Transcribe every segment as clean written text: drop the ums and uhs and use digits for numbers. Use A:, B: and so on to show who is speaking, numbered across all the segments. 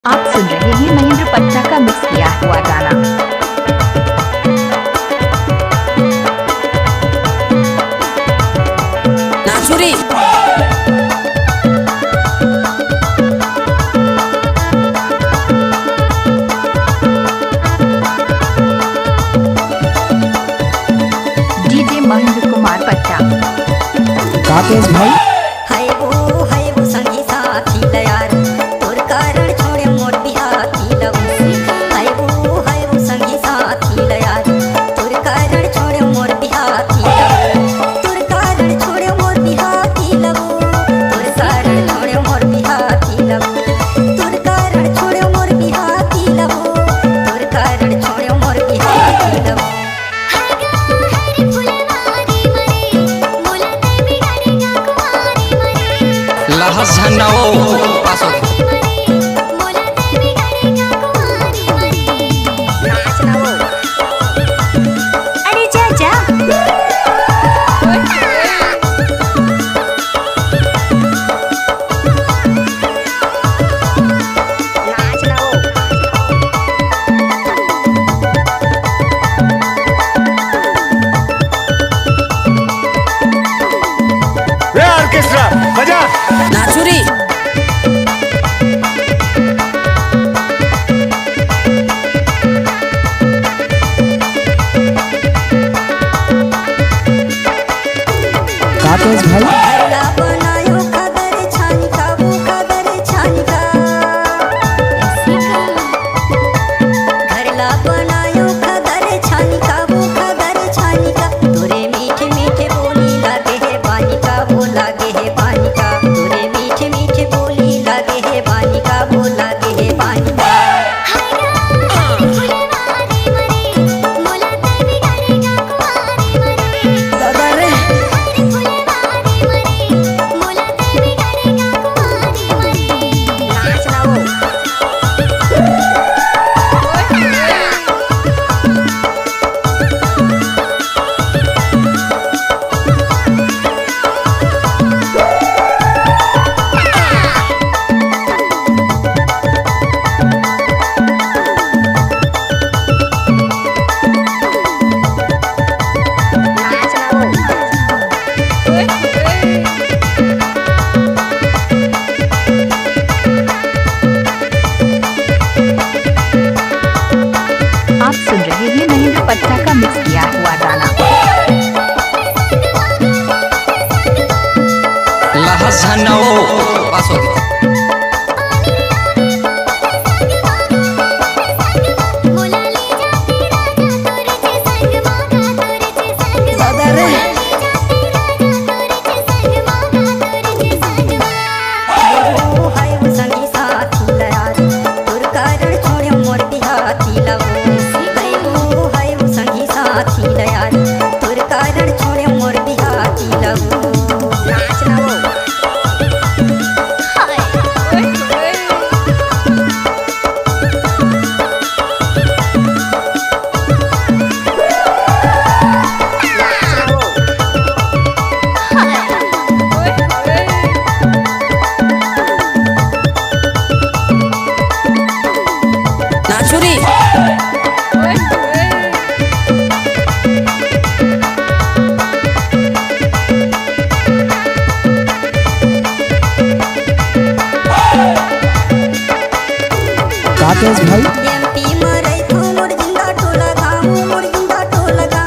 A: आप सुन रहे हैं महेंद्र पट्टा का मिक्स किया हुआ गाना।
B: नाचुरी
A: डीजे महेंद्र कुमार पट्टा।
C: काकेश भाई
D: हाय वो संगी साथी यार तोर कारण छोड़े मोर बिहाती लव हाय वो संगी साथी यार तोर कारण छोड़े मोर बिहाती लव तोर कारण छोड़े मोर बिहाती लव तोर कारण छोड़े मोर बिहाती लव तोर कारण छोड़े मोर बिहाती लव तोर कारण छोड़े मोर बिहाती लव
B: लहस झन्नाओ पास हो गया।
A: अरे जा जा
C: रे ऑर्केस्ट्रा बजा।
B: नाचुरी
C: काकेश भाई
D: घरला बनायो खबर छानी खाबू खबर छानी खा घरला बनायो खबर छानी खाबू खबर छानी खा तोरे मीठे मीठे बोली लागे है पानी का वो लागे है पानी का तोरे मीठे मीठे बोली लागे है पानी का वो लागे है पानी का
B: दादा रे
A: आप सुन रहे हैं महेंद्र पट्टा का मिक्स किया हुआ गाना।
B: लहस झन्नाओ पास हो गया। दादा रे
D: हाय वो संगी साथी यार तोर कारण छोड़े मोर बिहाती लव हाय वो संगी साथी यार तोर कारण छोड़े मोर बिहाती लव नाच ना वो
B: नाचुरी
C: काकेश भाई
D: एमपी मरे तू मोर जिंदा टोला गाऊ मोर जिंदा टोला गा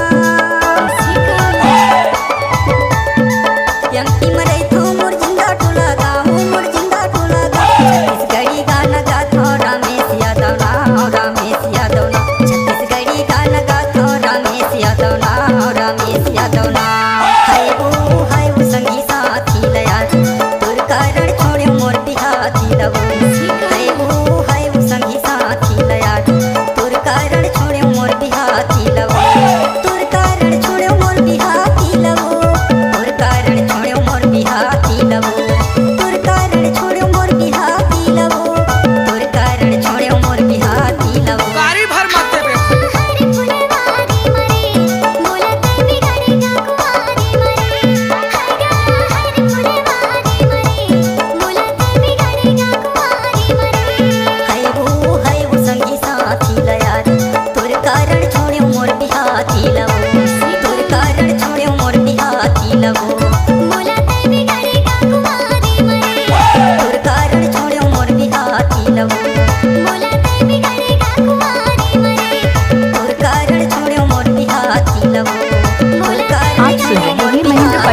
D: एमपी मरे तू मोर जिंदा टोला गाऊ मोर जिंदा टोला गा छत्तीसगढ़ी गाना गाथो रमेश यादव ना रमेश यादव ना छत्तीसगढ़ी गाना गाथो रमेश यादव ना रमेश यादव ना हाय वो संगी साथी यार तोर कारण छोड़े मोर बिहाती लव हाय वो संगी साथी यार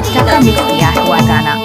A: पट्टा का मिक्स किया हुआ गाना।